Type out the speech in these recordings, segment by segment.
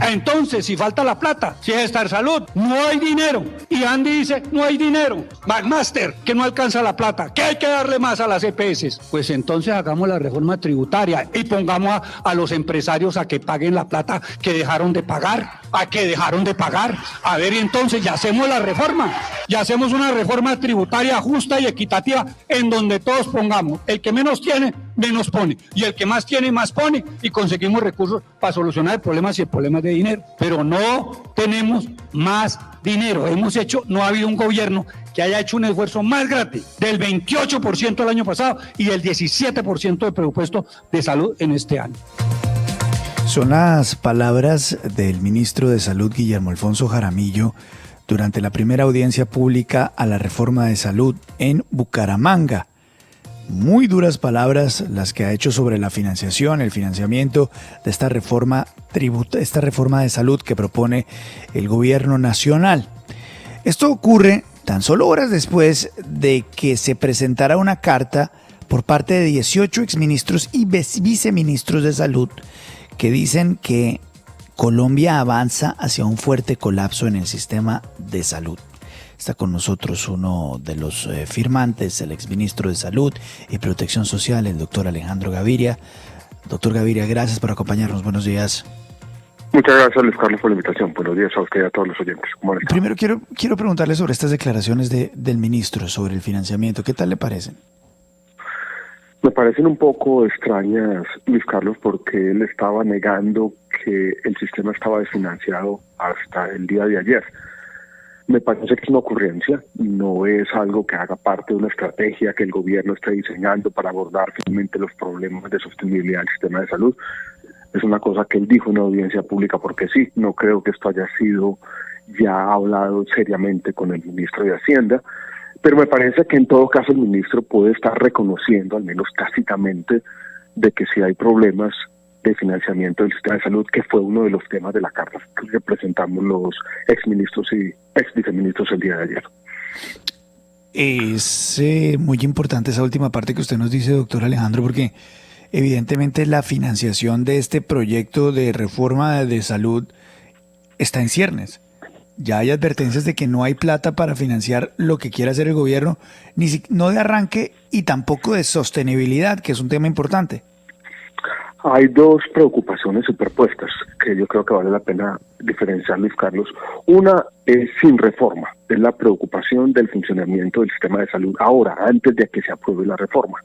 Entonces, si falta la plata, si es estar salud, no hay dinero. Y Andy dice, no hay dinero. McMaster, que no alcanza la plata, que hay que darle más a las EPS. Pues entonces hagamos la reforma tributaria y pongamos a los empresarios a que paguen la plata que dejaron de pagar. A ver, y entonces ya hacemos la reforma. Ya hacemos una reforma tributaria justa y equitativa en donde todos pongamos. El que menos tiene, menos pone. Y el que más tiene, más pone. Y conseguimos recursos para solucionar problemas y el problema de dinero. Pero no tenemos más dinero. No ha habido un gobierno que haya hecho un esfuerzo más grande del 28% el año pasado y del 17% del presupuesto de salud en este año. Son las palabras del ministro de Salud, Guillermo Alfonso Jaramillo, durante la primera audiencia pública a la reforma de salud en Bucaramanga. Muy duras palabras las que ha hecho sobre la financiación, el financiamiento de esta reforma de salud que propone el gobierno nacional. Esto ocurre tan solo horas después de que se presentara una carta por parte de 18 exministros y viceministros de salud que dicen que Colombia avanza hacia un fuerte colapso en el sistema de salud. Está con nosotros uno de los firmantes, el exministro de Salud y Protección Social, el doctor Alejandro Gaviria. Doctor Gaviria, gracias por acompañarnos. Buenos días. Muchas gracias, Luis Carlos, por la invitación. Buenos días a usted y a todos los oyentes. Primero quiero preguntarle sobre estas declaraciones del ministro sobre el financiamiento. ¿Qué tal le parecen? Me parecen un poco extrañas, Luis Carlos, porque él estaba negando que el sistema estaba desfinanciado hasta el día de ayer. Me parece que es una ocurrencia, no es algo que haga parte de una estrategia que el gobierno esté diseñando para abordar finalmente los problemas de sostenibilidad del sistema de salud. Es una cosa que él dijo en una audiencia pública porque sí, no creo que esto haya sido ya hablado seriamente con el ministro de Hacienda. Pero me parece que en todo caso el ministro puede estar reconociendo, al menos tácitamente, de que si hay problemas de financiamiento del sistema de salud, que fue uno de los temas de la carta que presentamos los exministros y exviceministros el día de ayer. Es muy importante esa última parte que usted nos dice, doctor Alejandro, porque evidentemente la financiación de este proyecto de reforma de salud está en ciernes. Ya hay advertencias de que no hay plata para financiar lo que quiera hacer el gobierno, no de arranque y tampoco de sostenibilidad, que es un tema importante. Hay dos preocupaciones superpuestas que yo creo que vale la pena diferenciar, Luis Carlos. Una es sin reforma, es la preocupación del funcionamiento del sistema de salud ahora, antes de que se apruebe la reforma.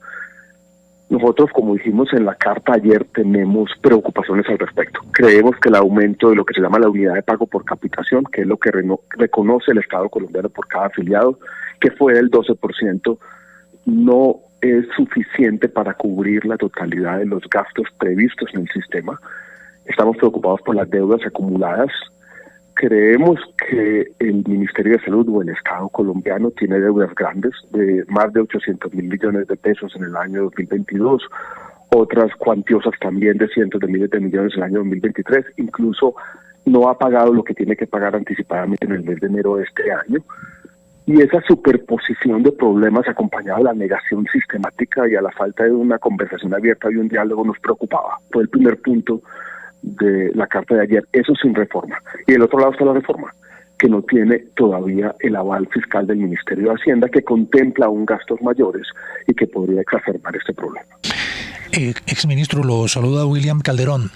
Nosotros, como dijimos en la carta ayer, tenemos preocupaciones al respecto. Creemos que el aumento de lo que se llama la unidad de pago por capitación, que es lo que reconoce el Estado colombiano por cada afiliado, que fue del 12%, no es suficiente para cubrir la totalidad de los gastos previstos en el sistema. Estamos preocupados por las deudas acumuladas. Creemos que el Ministerio de Salud o el Estado colombiano tiene deudas grandes de más de 800.000 millones de pesos en el año 2022, otras cuantiosas también de cientos de miles de millones en el año 2023, incluso no ha pagado lo que tiene que pagar anticipadamente en el mes de enero de este año. Y esa superposición de problemas acompañada de la negación sistemática y a la falta de una conversación abierta y un diálogo nos preocupaba. Fue el primer punto de la carta de ayer, eso sin reforma. Y del otro lado está la reforma, que no tiene todavía el aval fiscal del Ministerio de Hacienda, que contempla aún gastos mayores y que podría exacerbar este problema. Exministro, lo saluda William Calderón.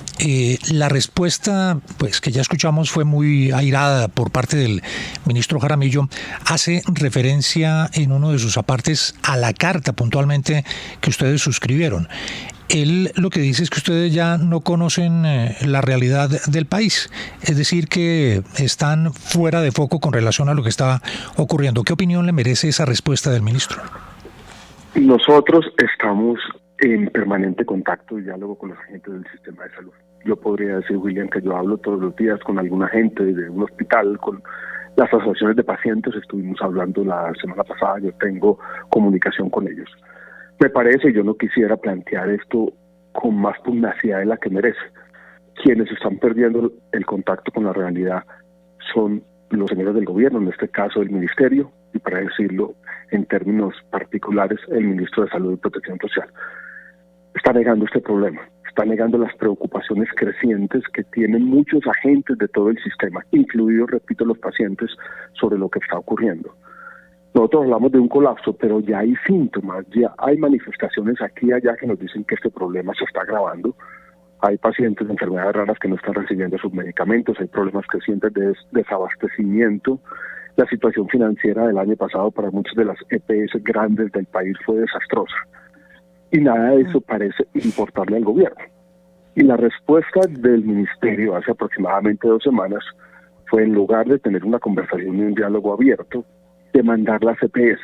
La respuesta, pues, que ya escuchamos fue muy airada por parte del ministro Jaramillo. Hace referencia en uno de sus apartes a la carta puntualmente que ustedes suscribieron. Él lo que dice es que ustedes ya no conocen la realidad del país, es decir, que están fuera de foco con relación a lo que está ocurriendo. ¿Qué opinión le merece esa respuesta del ministro? Nosotros estamos en permanente contacto y diálogo con los agentes del sistema de salud. Yo podría decir, William, que yo hablo todos los días con alguna gente de un hospital, con las asociaciones de pacientes, estuvimos hablando la semana pasada, yo tengo comunicación con ellos. Me parece, yo no quisiera plantear esto con más pugnacidad de la que merece. Quienes están perdiendo el contacto con la realidad son los señores del gobierno, en este caso el ministerio, y para decirlo en términos particulares, el ministro de Salud y Protección Social. Está negando este problema, está negando las preocupaciones crecientes que tienen muchos agentes de todo el sistema, incluidos, repito, los pacientes, sobre lo que está ocurriendo. Nosotros hablamos de un colapso, pero ya hay síntomas, ya hay manifestaciones aquí y allá que nos dicen que este problema se está agravando. Hay pacientes de enfermedades raras que no están recibiendo sus medicamentos, hay problemas crecientes de desabastecimiento. La situación financiera del año pasado para muchas de las EPS grandes del país fue desastrosa. Y nada de eso parece importarle al gobierno. Y la respuesta del ministerio hace aproximadamente 2 semanas fue, en lugar de tener una conversación y un diálogo abierto, demandar las EPS,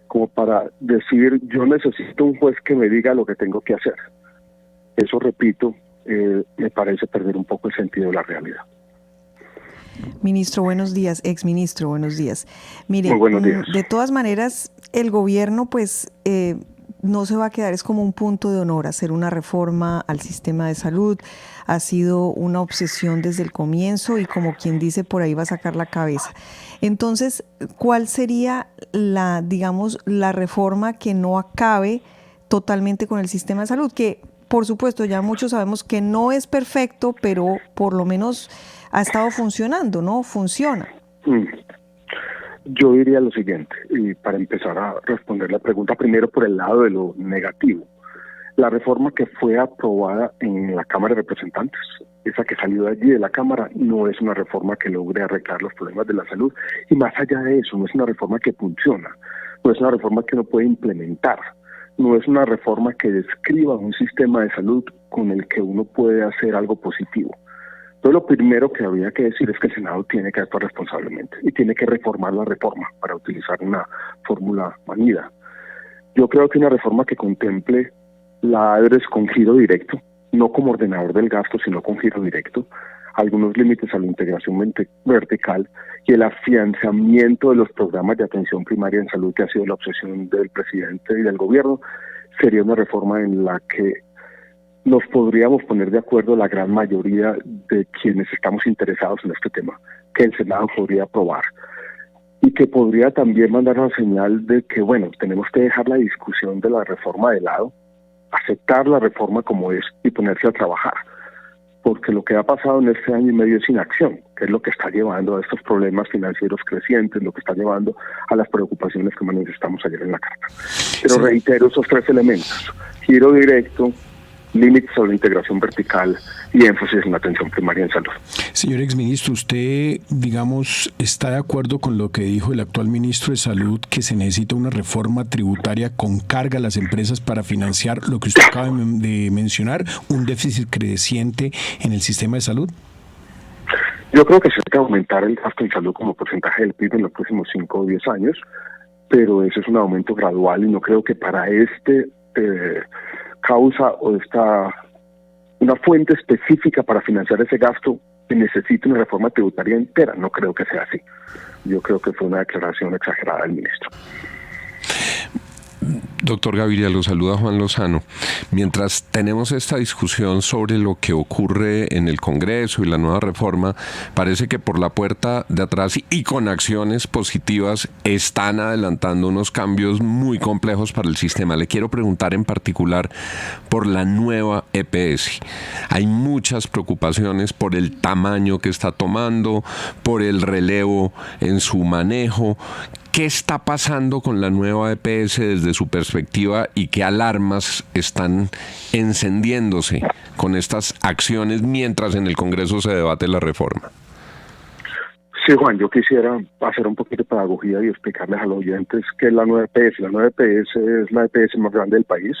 como para decir, yo necesito un juez que me diga lo que tengo que hacer. Eso, repito, me parece perder un poco el sentido de la realidad. Ministro, buenos días. Exministro, buenos días. Mire, muy buenos días. De todas maneras, el gobierno, pues, no se va a quedar, es como un punto de honor hacer una reforma al sistema de salud. Ha sido una obsesión desde el comienzo y, como quien dice, por ahí va a sacar la cabeza. Entonces, ¿cuál sería la reforma que no acabe totalmente con el sistema de salud? Que, por supuesto, ya muchos sabemos que no es perfecto, pero por lo menos ha estado funcionando, ¿no? Funciona. Yo diría lo siguiente, y para empezar a responder la pregunta, primero por el lado de lo negativo. La reforma que fue aprobada en la Cámara de Representantes, esa que salió de allí de la Cámara, no es una reforma que logre arreglar los problemas de la salud, y más allá de eso, no es una reforma que funciona, no es una reforma que uno puede implementar, no es una reforma que describa un sistema de salud con el que uno puede hacer algo positivo. Entonces, lo primero que habría que decir es que el Senado tiene que actuar responsablemente y tiene que reformar la reforma, para utilizar una fórmula manida. Yo creo que una reforma que contemple la ADRES con giro directo, no como ordenador del gasto, sino con giro directo, algunos límites a la integración vertical y el afianzamiento de los programas de atención primaria en salud, que ha sido la obsesión del presidente y del gobierno, sería una reforma en la que nos podríamos poner de acuerdo la gran mayoría de quienes estamos interesados en este tema, que el Senado podría aprobar y que podría también mandar una señal de que, bueno, tenemos que dejar la discusión de la reforma de lado, aceptar la reforma como es y ponerse a trabajar, porque lo que ha pasado en este año y medio es inacción, que es lo que está llevando a estos problemas financieros crecientes, lo que está llevando a las preocupaciones que manifestamos ayer en la carta. Pero reitero esos 3 elementos: giro directo, límites a la integración vertical y énfasis en la atención primaria en salud. Señor exministro, ¿usted, digamos, está de acuerdo con lo que dijo el actual ministro de Salud, que se necesita una reforma tributaria con carga a las empresas para financiar lo que usted acaba de mencionar, un déficit creciente en el sistema de salud? Yo creo que se debe aumentar el gasto en salud como porcentaje del PIB en los próximos 5 o 10 años, pero ese es un aumento gradual y no creo que para causa o una fuente específica para financiar ese gasto que necesite una reforma tributaria entera. No creo que sea así. Yo creo que fue una declaración exagerada del ministro. Doctor Gaviria, lo saluda Juan Lozano. Mientras tenemos esta discusión sobre lo que ocurre en el Congreso y la nueva reforma, parece que por la puerta de atrás y con acciones positivas están adelantando unos cambios muy complejos para el sistema. Le quiero preguntar en particular por la nueva EPS. Hay muchas preocupaciones por el tamaño que está tomando, por el relevo en su manejo. ¿Qué está pasando con la nueva EPS desde su perspectiva y qué alarmas están encendiéndose con estas acciones mientras en el Congreso se debate la reforma? Sí, Juan, yo quisiera hacer un poquito de pedagogía y explicarles a los oyentes qué es la nueva EPS. La nueva EPS es la EPS más grande del país.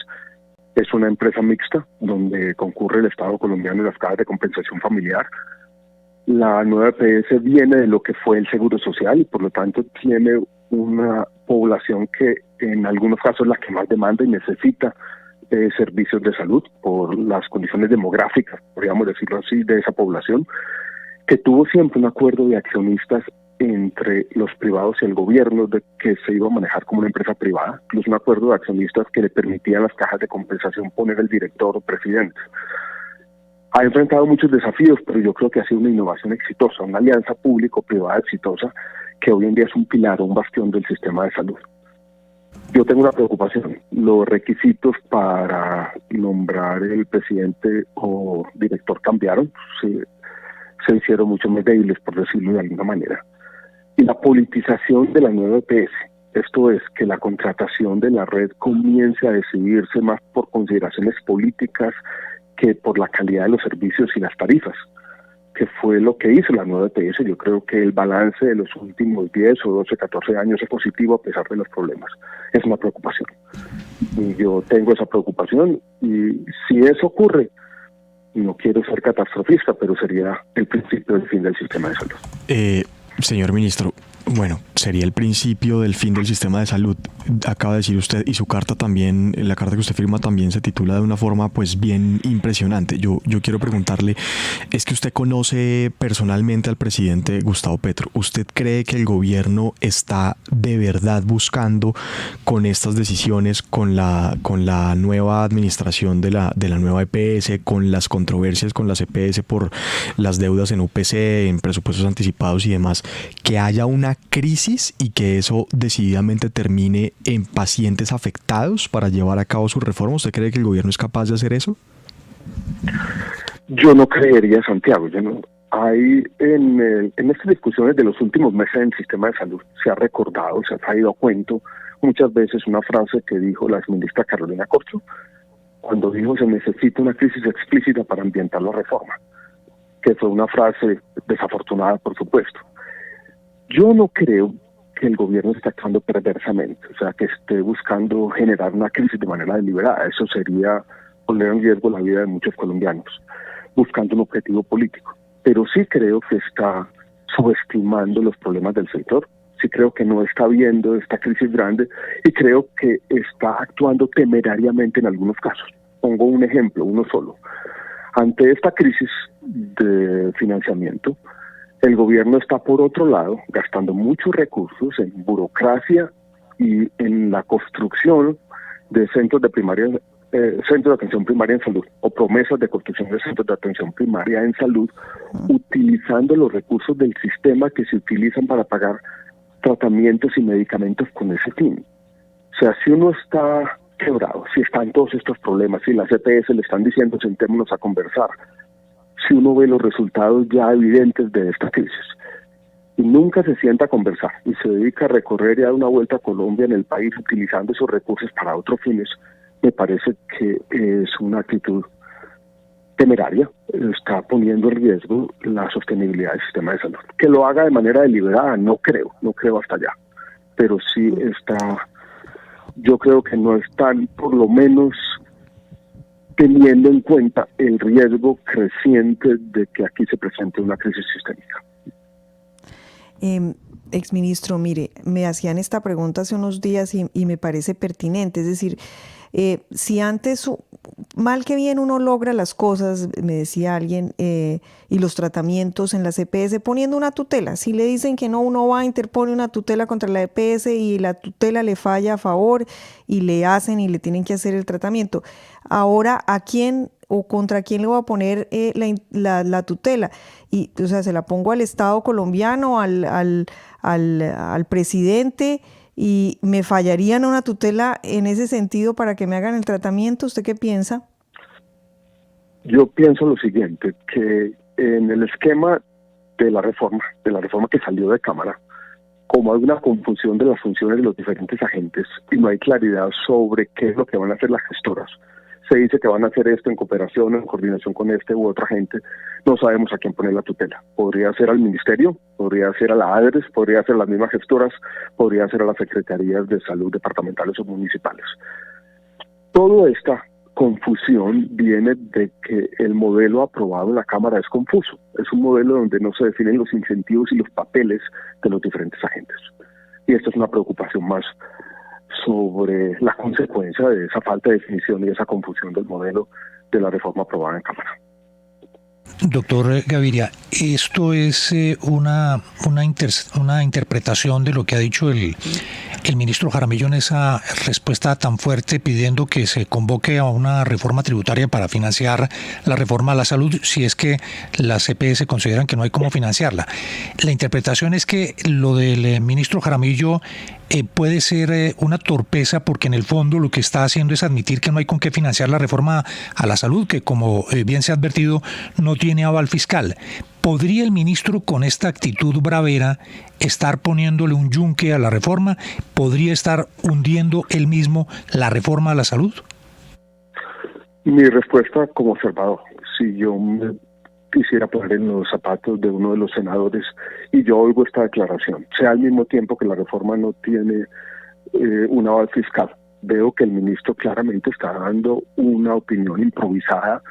Es una empresa mixta donde concurre el Estado colombiano y las cajas de compensación familiar. La nueva EPS viene de lo que fue el Seguro Social y por lo tanto tiene una población que en algunos casos es la que más demanda y necesita servicios de salud por las condiciones demográficas, podríamos decirlo así, de esa población, que tuvo siempre un acuerdo de accionistas entre los privados y el gobierno de que se iba a manejar como una empresa privada, incluso un acuerdo de accionistas que le permitían a las cajas de compensación poner el director o presidente. Ha enfrentado muchos desafíos, pero yo creo que ha sido una innovación exitosa, una alianza público-privada exitosa que hoy en día es un pilar, un bastión del sistema de salud. Yo tengo una preocupación. Los requisitos para nombrar el presidente o director cambiaron, se hicieron mucho más débiles, por decirlo de alguna manera. Y la politización de la nueva EPS, esto es, que la contratación de la red comience a decidirse más por consideraciones políticas que por la calidad de los servicios y las tarifas, que fue lo que hizo la nueva EPS. Yo creo que el balance de los últimos 10 o 12, 14 años es positivo a pesar de los problemas. Es una preocupación. Y yo tengo esa preocupación, y si eso ocurre, no quiero ser catastrofista, pero sería el principio del fin del sistema de salud. Señor ministro, bueno, sería el principio del fin del sistema de salud, acaba de decir usted, y su carta también, la carta que usted firma también se titula de una forma pues bien impresionante. Yo quiero preguntarle, es que usted conoce personalmente al presidente Gustavo Petro. ¿Usted cree que el gobierno está de verdad buscando con estas decisiones, con la nueva administración de la nueva EPS, con las controversias con las EPS por las deudas en UPC, en presupuestos anticipados y demás, que haya una crisis y que eso decididamente termine en pacientes afectados para llevar a cabo su reforma? ¿Usted cree que el gobierno es capaz de hacer eso? Yo no creería, Santiago. Hay en estas discusiones de los últimos meses en el sistema de salud, se ha recordado, se ha traído a cuento muchas veces una frase que dijo la exministra Carolina Corcho, cuando dijo: se necesita una crisis explícita para ambientar la reforma, que fue una frase desafortunada, por supuesto. Yo no creo que el gobierno esté actuando perversamente, o sea, que esté buscando generar una crisis de manera deliberada. Eso sería poner en riesgo la vida de muchos colombianos, buscando un objetivo político. Pero sí creo que está subestimando los problemas del sector, sí creo que no está viendo esta crisis grande, y creo que está actuando temerariamente en algunos casos. Pongo un ejemplo, uno solo. Ante esta crisis de financiamiento, el gobierno está, por otro lado, gastando muchos recursos en burocracia y en la construcción de centros de atención primaria en salud, o promesas de construcción de centros de atención primaria en salud, utilizando los recursos del sistema que se utilizan para pagar tratamientos y medicamentos con ese fin. O sea, si uno está quebrado, si están todos estos problemas, si las EPS le están diciendo sentémonos a conversar, si uno ve los resultados ya evidentes de esta crisis y nunca se sienta a conversar y se dedica a recorrer y a dar una vuelta a Colombia en el país utilizando esos recursos para otros fines, me parece que es una actitud temeraria, está poniendo en riesgo la sostenibilidad del sistema de salud. Que lo haga de manera deliberada, no creo hasta allá, pero sí está, yo creo que no están por lo menos teniendo en cuenta el riesgo creciente de que aquí se presente una crisis sistémica. Exministro, mire, me hacían esta pregunta hace unos días y me parece pertinente, es decir, si antes, mal que bien, uno logra las cosas, me decía alguien, y los tratamientos en las EPS poniendo una tutela. Si le dicen que no, uno va, interpone una tutela contra la EPS y la tutela le falla a favor y le hacen y le tienen que hacer el tratamiento. Ahora, ¿a quién o contra quién le voy a poner la tutela? Y, o sea, se la pongo al Estado colombiano, al presidente, y me fallarían una tutela en ese sentido para que me hagan el tratamiento. ¿Usted qué piensa? Yo pienso lo siguiente, que en el esquema de la reforma que salió de Cámara, como hay una confusión de las funciones de los diferentes agentes y no hay claridad sobre qué es lo que van a hacer las gestoras, se dice que van a hacer esto en cooperación, en coordinación con este u otro agente, no sabemos a quién poner la tutela. Podría ser al ministerio, podría ser a la ADRES, podría ser a las mismas gestoras, podría ser a las secretarías de salud departamentales o municipales. Toda esta confusión viene de que el modelo aprobado en la Cámara es confuso. Es un modelo donde no se definen los incentivos y los papeles de los diferentes agentes. Y esto es una preocupación más sobre la consecuencia de esa falta de definición y esa confusión del modelo de la reforma aprobada en Cámara. Doctor Gaviria, esto es una interpretación de lo que ha dicho el ministro Jaramillo en esa respuesta tan fuerte pidiendo que se convoque a una reforma tributaria para financiar la reforma a la salud, si es que las EPS consideran que no hay cómo financiarla. La interpretación es que lo del ministro Jaramillo puede ser una torpeza, porque en el fondo lo que está haciendo es admitir que no hay con qué financiar la reforma a la salud, que como bien se ha advertido no tiene aval fiscal. ¿Podría el ministro con esta actitud bravera estar poniéndole un yunque a la reforma? ¿Podría estar hundiendo él mismo la reforma a la salud? Mi respuesta como observador, si yo me quisiera poner en los zapatos de uno de los senadores y yo oigo esta declaración, sea al mismo tiempo que la reforma no tiene un aval fiscal, veo que el ministro claramente está dando una opinión improvisada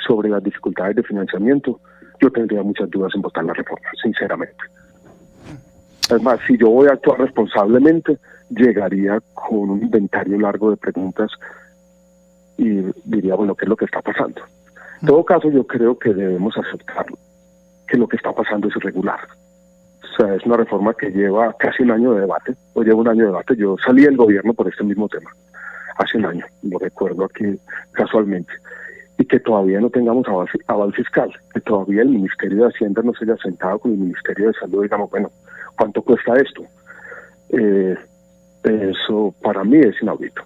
sobre las dificultades de financiamiento. Yo tendría muchas dudas en votar la reforma, sinceramente. Además, si yo voy a actuar responsablemente, llegaría con un inventario largo de preguntas y diría, bueno, ¿qué es lo que está pasando? En todo caso, yo creo que debemos aceptar que lo que está pasando es irregular. O sea, es una reforma que lleva casi un año de debate, o lleva un año de debate. Yo salí del gobierno por este mismo tema, hace un año, lo recuerdo aquí casualmente, y que todavía no tengamos aval fiscal, que todavía el Ministerio de Hacienda no se haya sentado con el Ministerio de Salud, digamos, bueno, ¿cuánto cuesta esto? Eso para mí es inaudito.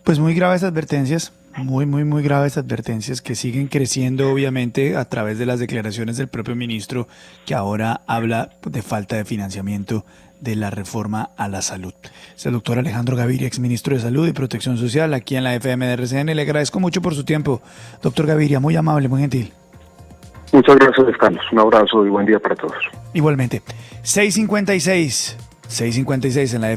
Pues muy graves advertencias, muy graves advertencias que siguen creciendo obviamente a través de las declaraciones del propio ministro, que ahora habla de falta de financiamiento de la reforma a la salud. Es el doctor Alejandro Gaviria, exministro de Salud y Protección Social, aquí en la FM de RCN. Le agradezco mucho por su tiempo, doctor Gaviria, muy amable, muy gentil. Muchas gracias, Carlos. Un abrazo y buen día para todos. Igualmente. 6:56 en la FM.